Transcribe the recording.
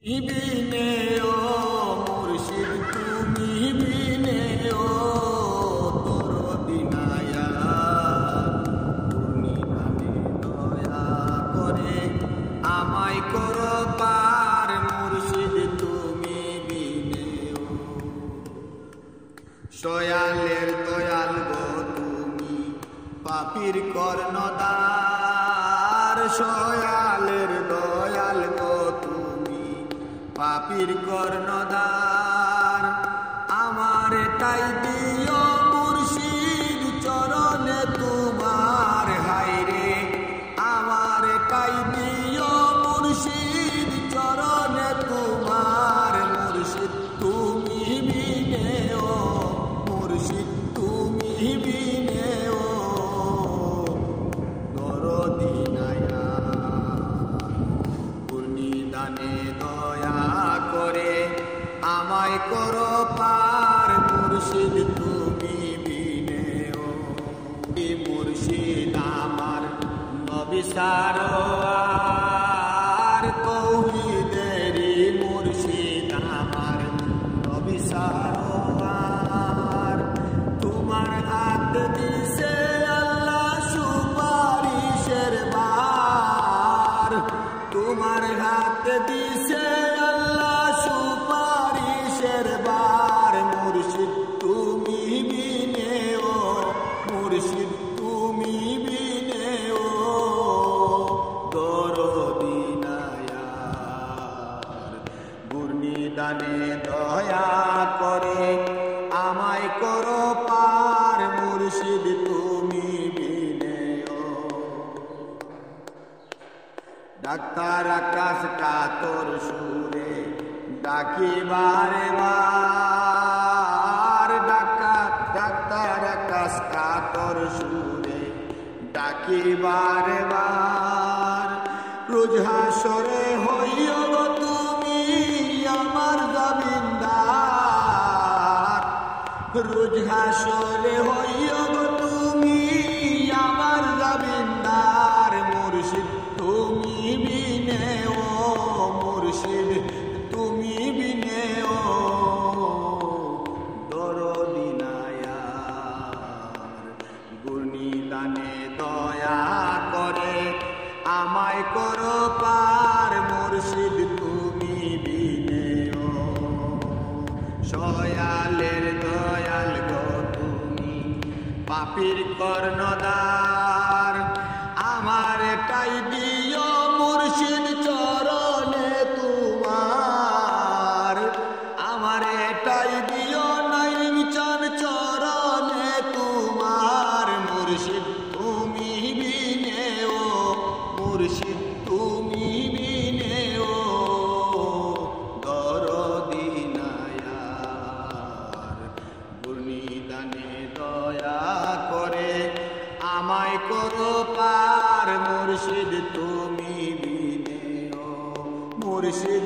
বিনে ও মুর্শিদ তুমি বিনে ও দরদি নায়া পূর্ণিমানে দয়া করে আমায় করো পার মুর্শিদ তুমি বিনে ও সয়ালের দয়াল গো তুমি পাপীর কর্ণধার সয়ালের দয়াল গো পাপীর কর্ণধার আমার তাই দিও মুর্শিদ চরণে তোমার হায়রে আমার তাই দিও মুর্শিদ চরণে তোমার মুর্শিদ তুমি বিনে ও মুর্শিদ তুমি বিনে ও দরদি নায়া পূর্ণিদানে দয়া করে আমায় করো পার মুর্শিদ তুমি বিনে ও মুর্শিদ আমার নবী সারোয়ার তৌহিদেরই মুর্শিদ আমার নবী সারোয়ার তোমার হাত দিছে আল্লাহ সুপারিশের বার তোমার হাত দিছে আল্লাহ সুপারিশের বার মুর্শিদ তুমি বিনে ও মুর্শিদ তুমি বিনে ও দরদি নায়া পূর্ণিদানে দয়া করে আমায় করো পার মুর্শিদ তুমি বিনে ও ডাক্তার আকাশ কাতর সুরে ডাকি বারে বার ডাক্তার আকাশ কাতর সুরে ডাকি বারে বার রোজ হাসরে হইও গো তুমি আমার জামিনদার রোজ হাসরে হইও গো তুমি আমার জামিনদার মুর্শিদ তুমি বিনে ও মুর্শিদ তুমি বিনে ও দরদি নায়া গুণিদানে দয়া করে আমায় করো পার মুর্শিদ তুমি বিনে ও সয়ালের দয়াল গো তুমি পাপীর কর্ণধার আমার টাই দিও মুর্শিদ চরণে তোমার আমার টাই দিও নাইম চান চরণে তোমার মুর্শিদ তুমি বিনে ও মুর্শিদ তুমি বিনে ও দরদি নায়া পূর্ণিদানে দয়া করে আমায় করো পার মুর্শিদ তুমি বিনে ও মুর্শিদ